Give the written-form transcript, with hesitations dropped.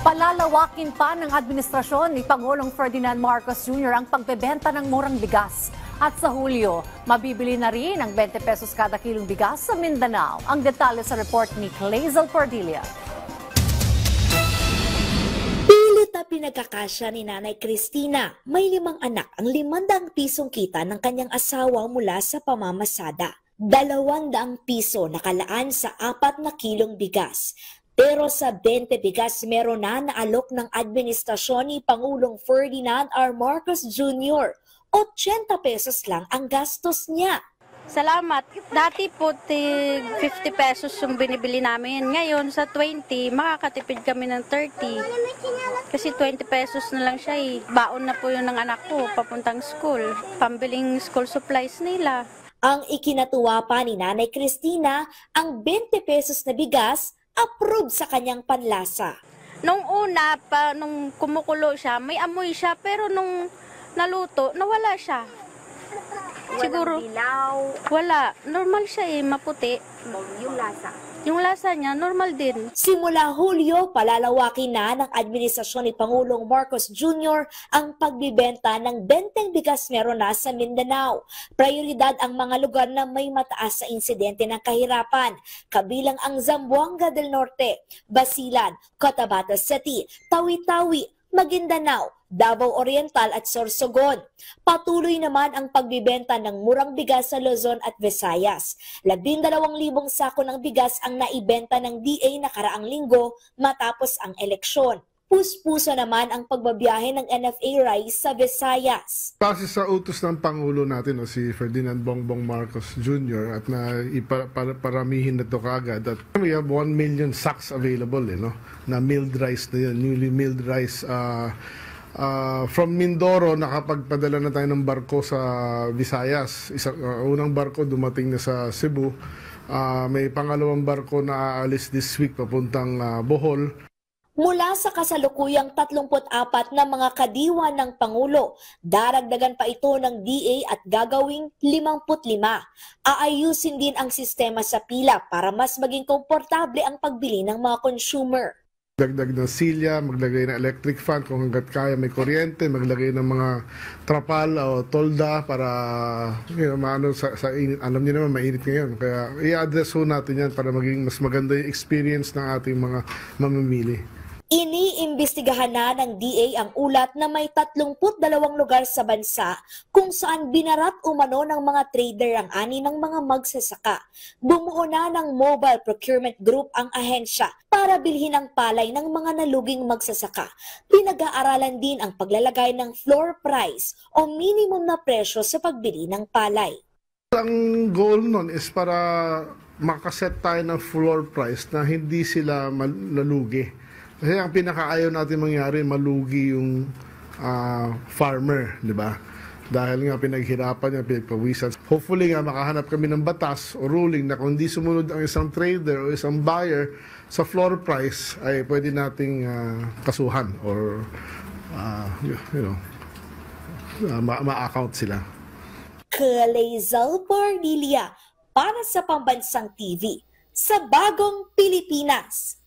Palalawakin pa ng administrasyon ni Pangulong Ferdinand Marcos Jr. ang pagbebenta ng murang bigas. At sa Hulyo, mabibili na rin ang 20 pesos kada kilong bigas sa Mindanao. Ang detalye sa report ni Clazel Cordilia. Pilit na pinagkakasya ni Nanay Cristina. May 5 anak ang 500 pisong kita ng kanyang asawa mula sa pamamasada. 200 piso nakalaan sa 4 na kilong bigas. Pero sa 20 bigas meron na naalok ng administrasyon ni Pangulong Ferdinand R. Marcos Jr. 80 pesos lang ang gastos niya. Salamat. Dati po 50 pesos yung binibili namin. Ngayon sa 20, makakatipid kami ng 30. Kasi 20 pesos na lang siya eh. Baon na po yun ng anak ko papuntang school. Pambiling school supplies nila. Ang ikinatuwa pa ni Nanay Cristina, ang 20 pesos na bigas approved sa kanyang panlasa. Nung una, nung kumukulo siya, may amoy siya, pero nung naluto, nawala siya. Siguro, wala. Normal siya eh, maputi. Yung lasa? Yung lasa niya, normal din. Simula Hulyo, palalawakin na ng administrasyon ni Pangulong Marcos Jr. ang pagbibenta ng 20 bigas meron na sa Mindanao. Prioridad ang mga lugar na may mataas sa insidente ng kahirapan, kabilang ang Zamboanga del Norte, Basilan, Cotabato City, Tawi-Tawi, Maguindanao, Davao Oriental at Sorsogon. Patuloy naman ang pagbibenta ng murang bigas sa Luzon at Visayas. 12,000 sako ng bigas ang naibenta ng DA nakaraang linggo matapos ang eleksyon. Puspuso naman ang pagbabiyahe ng NFA rice sa Visayas. Base sa utos ng Pangulo natin, si Ferdinand Bongbong Marcos Jr. at na paramihin na ito kaagad. At we have 1 million sacks available na milled rice na yun, newly milled rice. From Mindoro, nakapagpadala na tayo ng barko sa Visayas. Unang barko dumating na sa Cebu. May pangalawang barko na aalis this week papuntang Bohol. Mula sa kasalukuyang 34 na mga kadiwa ng Pangulo, daragdagan pa ito ng DA at gagawing 55. Aayusin din ang sistema sa pila para mas maging komportable ang pagbili ng mga consumer. Dagdag ng silya, maglagay ng electric fan kung hanggat kaya may kuryente, maglagay ng mga trapal o tolda para maano sa init. Alam niyo naman mainit ngayon, kaya i-address ho natin yan para maging mas maganda yung experience ng ating mga mamimili. Iniimbestigahan na ng DA ang ulat na may 32 lugar sa bansa kung saan binarat umano ng mga trader ang ani ng mga magsasaka. Bumuo na ng Mobile Procurement Group ang ahensya para bilhin ang palay ng mga naluging magsasaka. Pinag-aaralan din ang paglalagay ng floor price o minimum na presyo sa pagbili ng palay. Ang goal nun is para makaset tayo ng floor price na hindi sila nalugi. Kasi ang pinakaayaw natin mangyari, malugi yung farmer, di ba? Dahil nga pinaghirapan niya, pinagpawisan. Hopefully nga makahanap kami ng batas o ruling na kung di sumunod ang isang trader o isang buyer sa floor price, ay pwede nating kasuhan or ma-account sila. Clazel Cordilia para sa Pambansang TV sa Bagong Pilipinas.